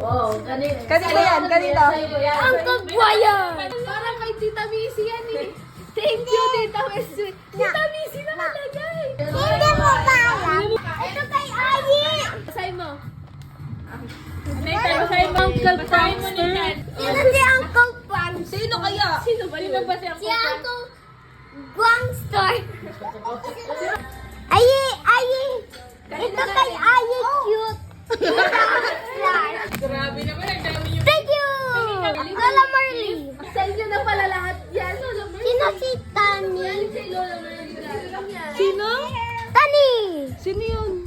Wow, kanino? Kanino yan? Kanino? Ang kagwayan! Parang kay Tita Missy yan eh. Thank you, Tita Missy. Tita Missy nakalagay. Hindi mo ba alam? Ito kay Ayi! Basahin mo. Basahin mo, Uncle Prankster. Sino si Uncle Prankster? Sino kaya? Sino ba yun? Ba si Si Uncle Prankster. Ayi! Ayi! Ito kay Ayi cute. Grabe naman, ang dami yung... Thank you! Lola Marley. Sa inyo na pala lahat yan. Sino si Tani? Si Lola Marley. Sino? Tani! Sino yun?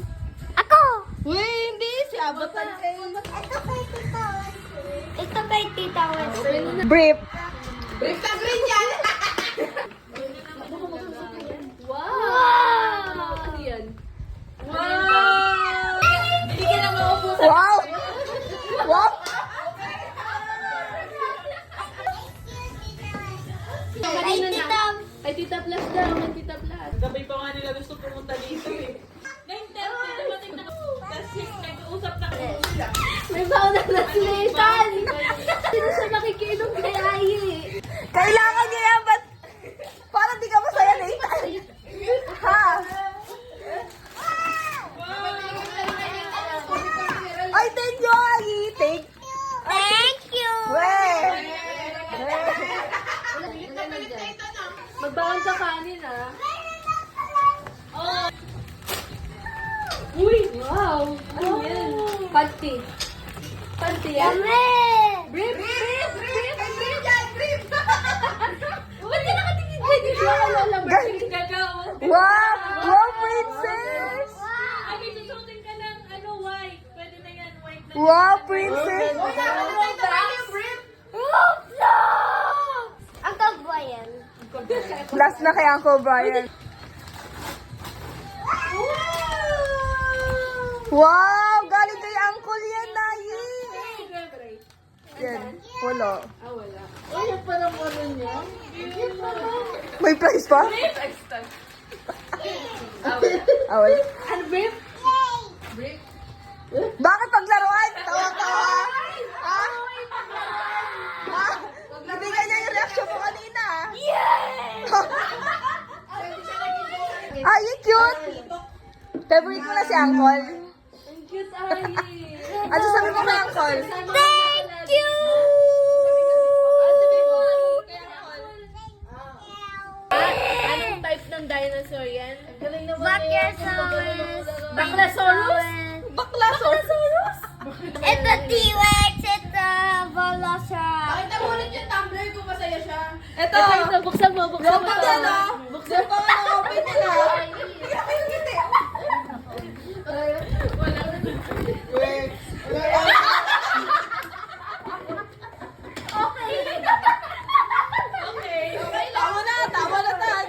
Ako! Uy, hindi. Si Abatan kay... Ito kay Tita Wesley. Ito kay Tita Wesley. Brief. Brief ka green yan! Wow! Ano yan? Wow! Hindi ka na maupo sa... Wow! Wow! Kay Tita... Ay, Tita Plus daw. May Tita Plus. Gabay pa nga nila gusto pumunta dito eh. 9:30 dumating na. Tapos nag-uusap na kami sila. May baon na Nathan! Sino siya makikinom kay Ayi? Kailangan niya yan, ba't parang di ka masaya, Nathan? Ha? Ay, thank you, Ayi. Thank you! Weh! Magbaon ka kanin, ah. Uy! Wow! Ano yan? Panty. Panty yan? Yummy! Brief! Brief! Brief! Brief! Ba't ka nakatingin dyan? Hindi ako Lola Marley. Gagawa. Wow! Wow, princess! Ay, susutin ka ng ano, white. Pwede na yan, white na. Wow, princess! Ang kagwayan. Last na kay Uncle Brian. Wow! Galing kay Uncle yan, Nayi! Yan, wala. Ah, wala. Wala pa ng ano niya. May price pa? Awal. Ano, brief? Brief? Bakit paglaruan? Tawa-tawa! Ha? Ha? Hindi ganyan yung reaction mo kanina. Ay, cute! Favorite mo na si Uncle. Ang cute, Ayi. Ano sabi mo kay Uncle? Thank you! Anong type ng dinosaur yan? Ang galing naman Brachiosaurus. Baclasaurus? Baklasaurus! Ito T-Rex. Ito Velociraptor. Pakita mo ulit yung tumbler kung masaya siya. Ito! Ito, buksan mo, buksan mo. Yung pag ano? Buksan Yung pag ano, open nila. Tama na, tama na tan.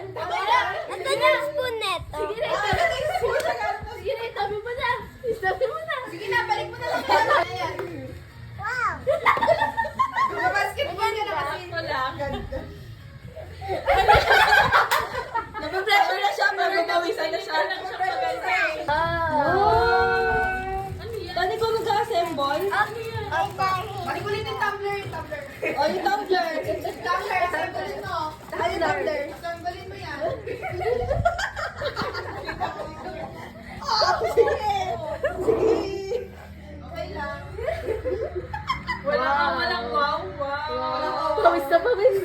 Ito yung spoon neto. Sige na, itabi mo na. Itabi mo na. Sige na, balik mo na lang. Wow! Basketball ka na kasi. Napapressure na siya, mapapawisan na siya. Tani ko mag-assemble? Balik ulit yung tumbler, yung tumbler. O, yung tumbler. Tumbler, assemble mo. Ano yung tumbler? Assemble mo yan. Sige. Sige. Okay lang. Walang wow, wow. Pawis na pawis.